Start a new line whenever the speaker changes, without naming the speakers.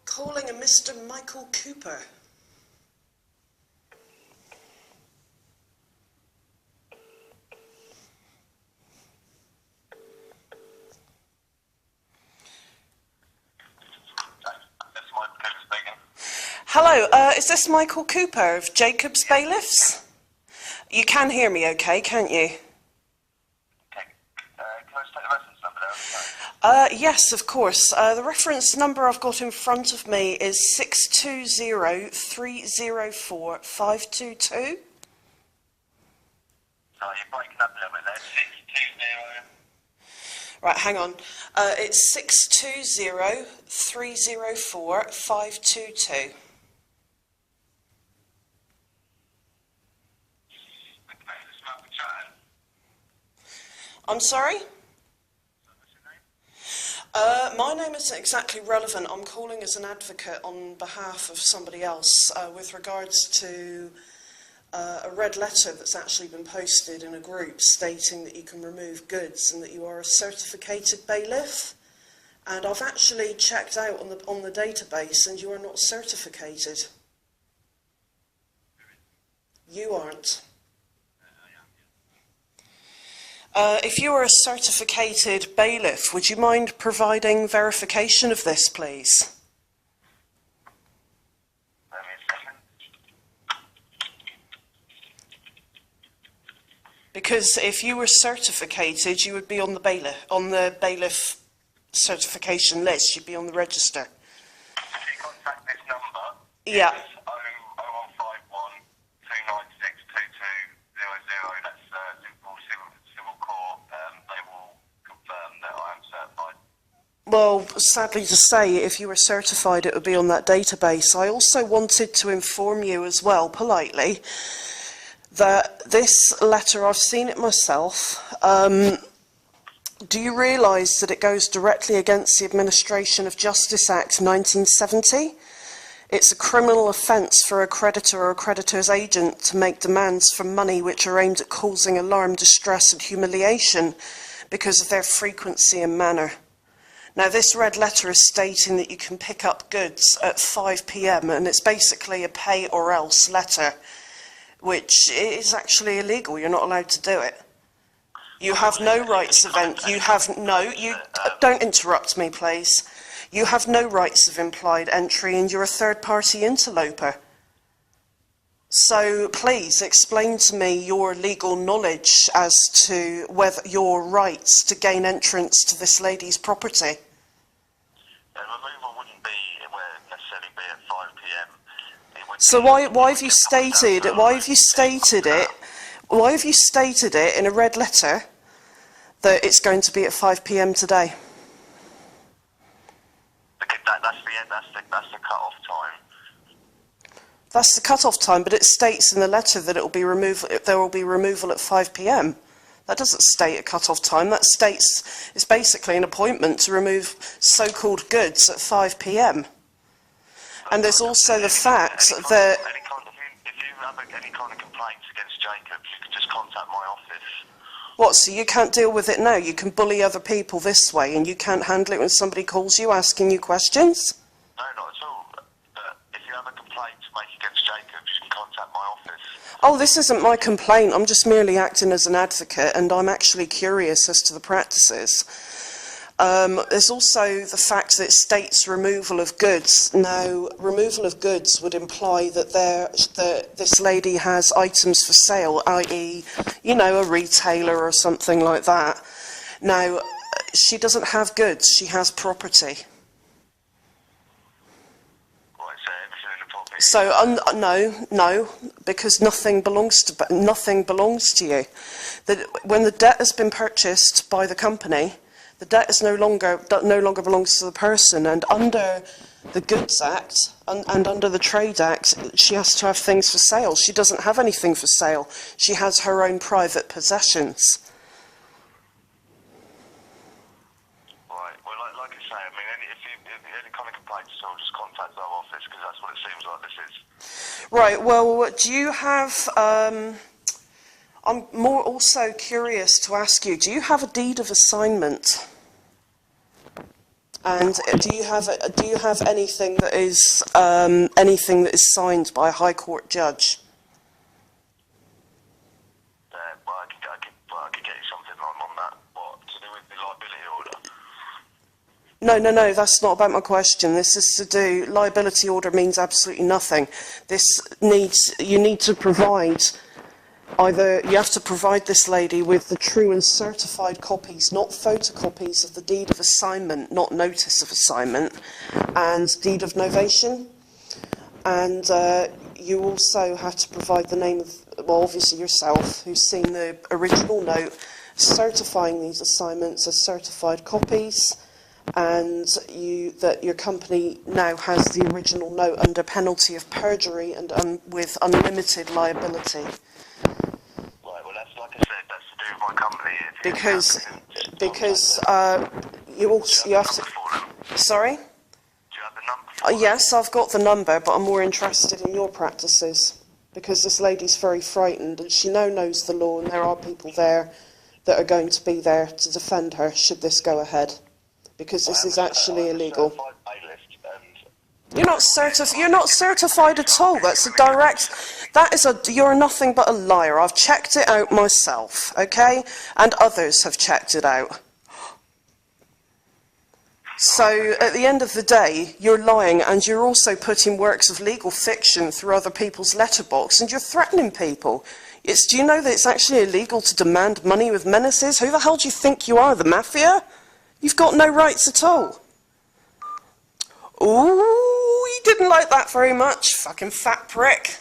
Calling a Mr. Michael Cooper. Hello, is this Michael Cooper of Jacob's Bailiffs? You can hear me okay, can't you?
Okay. Can I just take the reference number there?
Yes, of course. The reference number I've got in front of me is 620-304-522.
Sorry, you're breaking up a little bit there. 620.
Right, hang on. It's 620-304-522. I'm sorry? My name isn't exactly relevant. I'm calling as an advocate on behalf of somebody else with regards to a red letter that's actually been posted in a group stating that you can remove goods and that you are a certificated bailiff. And I've actually checked out on the database and you are not certificated. You aren't. If you are a certificated bailiff, would you mind providing verification of this, please?
Let me a second.
Because if you were certificated, you would be on the bailiff certification list. You'd be on the register.
If you contact this number,
Yeah.
it's 0151 296 2200. That's simple civil court. They will confirm that I am certified.
Well, sadly to say, if you were certified, it would be on that database. I also wanted to inform you as well, politely, that this letter, I've seen it myself. Do you realise that it goes directly against the Administration of Justice Act 1970? It's a criminal offence for a creditor or a creditor's agent to make demands for money which are aimed at causing alarm, distress and humiliation because of their frequency and manner. Now, this red letter is stating that you can pick up goods at 5 p.m. and it's basically a pay or else letter, which is actually illegal. You're not allowed to do it. You have no rights of don't interrupt me, please. You have no rights of implied entry and you're a third-party interloper. So please explain to me your legal knowledge as to whether your rights to gain entrance to this lady's property.
Removal wouldn't necessarily be at 5 p.m.
So why have you stated it in a red letter that it's going to be at 5 p.m. today?
That's the cut-off time.
That's the cut-off time, but it states in the letter that there will be removal at 5 p.m. That doesn't state a cut-off time. That states it's basically an appointment to remove so-called goods at 5 p.m. And there's also the fact that...
If you have any kind of complaints against Jacobs, you can just contact my office.
What, so you can't deal with it now? You can bully other people this way and you can't handle it when somebody calls you asking you questions?
No, not at all. But if you have a complaint to make against Jacobs, you can contact my office.
Oh, this isn't my complaint. I'm just merely acting as an advocate and I'm actually curious as to the practices. There's also the fact that it states removal of goods. Now, removal of goods would imply that this lady has items for sale, i.e., a retailer or something like that. Now, she doesn't have goods, she has property.
Right, so everything in the property...
So, no, because nothing belongs to you. When the debt has been purchased by the company, the debt is no longer belongs to the person, and under the Goods Act and under the Trade Act, she has to have things for sale. She doesn't have anything for sale. She has her own private possessions.
Right, well, like I say, I mean, any kind of complaints, so just contact our office, because that's what it seems like this is.
Right, well, do you have... I'm more also curious to ask you, do you have a deed of assignment? And do you have anything that is signed by a High Court judge?
But I could get you something on that. What, to do with the liability order?
No, that's not about my question. This is to do, liability order means absolutely nothing. You need to provide, you have to provide this lady with the true and certified copies, not photocopies of the deed of assignment, not notice of assignment, and deed of novation. And you also have to provide the name of, well, obviously yourself, who's seen the original note, certifying these assignments as certified copies, and that your company now has the original note under penalty of perjury and with unlimited liability.
Right, well, that's, like I said, that's to do with my company.
Because you have to. Sorry?
Do you have the number for them?
Yes, I've got the number, but I'm more interested in your practices, because this lady's very frightened and she knows the law, and there are people there that are going to be there to defend her should this go ahead, because this is actually illegal. You're not certified at all. That's a direct. You're nothing but a liar. I've checked it out myself, okay? And others have checked it out. So at the end of the day, you're lying, and you're also putting works of legal fiction through other people's letterbox, and you're threatening people. Do you know that it's actually illegal to demand money with menaces? Who the hell do you think you are, the mafia? You've got no rights at all. Ooh, you didn't like that very much, fucking fat prick.